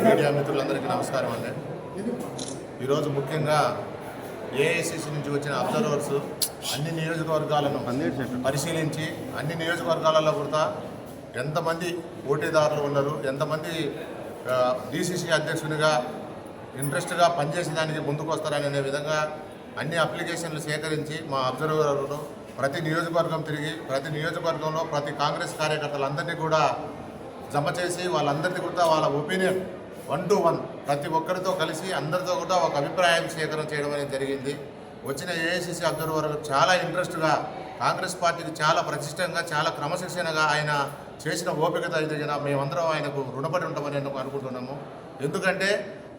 Media మిత్రులందరికీ నమస్కారం అండి. ఈరోజు ముఖ్యంగా ఏఐసిసి నుంచి వచ్చిన అబ్జర్వర్స్ అన్ని నియోజకవర్గాలను పరిశీలించి అన్ని నియోజకవర్గాలలో కూడా ఎంతమంది పోటీదారులు ఉన్నారు, ఎంతమంది డిసిసి అధ్యక్షునిగా ఇంట్రెస్ట్గా పనిచేసేదానికి ముందుకు వస్తారనే విధంగా అన్ని అప్లికేషన్లు సేకరించి మా అబ్జర్వర్లు ప్రతి నియోజకవర్గం తిరిగి ప్రతి నియోజకవర్గంలో ప్రతి కాంగ్రెస్ కార్యకర్తలందరినీ కూడా జమ చేసి వాళ్ళందరికీ కూడా వాళ్ళ ఒపీనియన్ 1 to 1 ప్రతి ఒక్కరితో కలిసి అందరితో కూడా ఒక అభిప్రాయం సేకరణ చేయడం అనేది జరిగింది. వచ్చిన ఏఐసిసి అబ్జర్వర్ చాలా ఇంట్రెస్ట్గా కాంగ్రెస్ పార్టీకి చాలా ప్రతిష్టంగా చాలా క్రమశిక్షణగా ఆయన చేసిన ఓపికత ఎదిగిన మేమందరం ఆయనకు రుణపడి ఉంటామని అనుకుంటున్నాము. ఎందుకంటే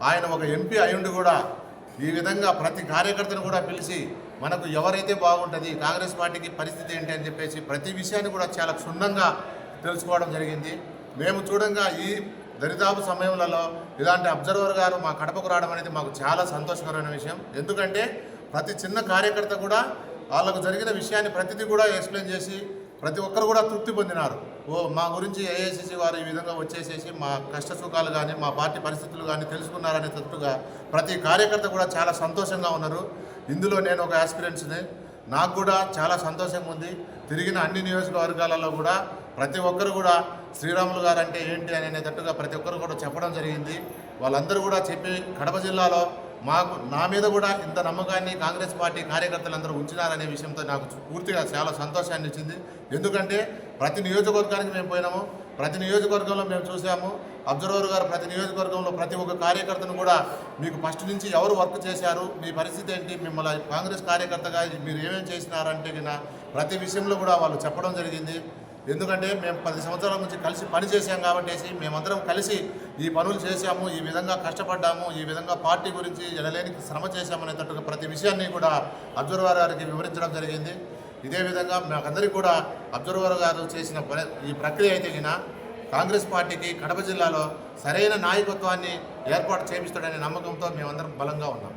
ఆయన ఒక ఎంపీ అయ్యుండి కూడా ఈ విధంగా ప్రతి కార్యకర్తను కూడా పిలిచి మనకు ఎవరైతే బాగుంటుంది, కాంగ్రెస్ పార్టీకి పరిస్థితి ఏంటి అని చెప్పేసి ప్రతి విషయాన్ని కూడా చాలా క్షుణ్ణంగా తెలుసుకోవడం జరిగింది. మేము చూడంగా ఈ దరిదాపు సమయంలో ఇలాంటి అబ్జర్వర్ గారు మా కడపకు రావడం అనేది మాకు చాలా సంతోషకరమైన విషయం. ఎందుకంటే ప్రతి చిన్న కార్యకర్త కూడా వాళ్ళకు జరిగిన విషయాన్ని ప్రతిదీ కూడా ఎక్స్ప్లెయిన్ చేసి ప్రతి ఒక్కరు కూడా తృప్తి పొందినారు. మా గురించి ఏఐసిసి వారు ఈ విధంగా వచ్చేసేసి మా కష్ట సుఖాలు కానీ మా పార్టీ పరిస్థితులు కానీ తెలుసుకున్నారనే తట్టుగా ప్రతి కార్యకర్త కూడా చాలా సంతోషంగా ఉన్నారు. ఇందులో నేను ఒక ఆస్పిరెంట్స్ని, నాకు కూడా చాలా సంతోషంగా ఉంది. తిరిగిన అన్ని నియోజకవర్గాలలో కూడా ప్రతి ఒక్కరు కూడా శ్రీరాములు గారు అంటే ఏంటి అనేటట్టుగా ప్రతి ఒక్కరు కూడా చెప్పడం జరిగింది. వాళ్ళందరూ కూడా చెప్పి కడప జిల్లాలో నా మీద కూడా ఇంత నమ్మకాన్ని కాంగ్రెస్ పార్టీ కార్యకర్తలందరూ ఉంచినారనే విషయంతో నాకు పూర్తిగా చాలా సంతోషాన్ని ఇచ్చింది. ఎందుకంటే ప్రతి నియోజకవర్గానికి మేము పోయినాము, ప్రతి నియోజకవర్గంలో మేము చూసాము. అబ్జర్వర్ గారు ప్రతి నియోజకవర్గంలో ప్రతి ఒక్క కార్యకర్తను కూడా మీకు ఫస్ట్ నుంచి ఎవరు వర్క్ చేశారు, మీ పరిస్థితి ఏంటి, మిమ్మల్ని కాంగ్రెస్ కార్యకర్తగా మీరు ఏమేమి చేసినారంటే ప్రతి విషయంలో కూడా వాళ్ళు చెప్పడం జరిగింది. ఎందుకంటే మేము 10 సంవత్సరాల నుంచి కలిసి పని చేశాం కాబట్టి మేమందరం కలిసి ఈ పనులు చేశాము, ఈ విధంగా కష్టపడ్డాము, ఈ విధంగా పార్టీ గురించి ఎనలేని శ్రమ చేశామనేటట్టుగా ప్రతి విషయాన్ని కూడా అబ్జర్వర్ గారికి వివరించడం జరిగింది. ఇదే విధంగా మాకందరికీ కూడా అబ్జర్వర్ గారు చేసిన ఈ ప్రక్రియ అయితే కాంగ్రెస్ పార్టీకి కడప జిల్లాలో సరైన నాయకత్వాన్ని ఏర్పాటు చేపిస్తాడనే నమ్మకంతో మేమందరం బలంగా ఉన్నాం.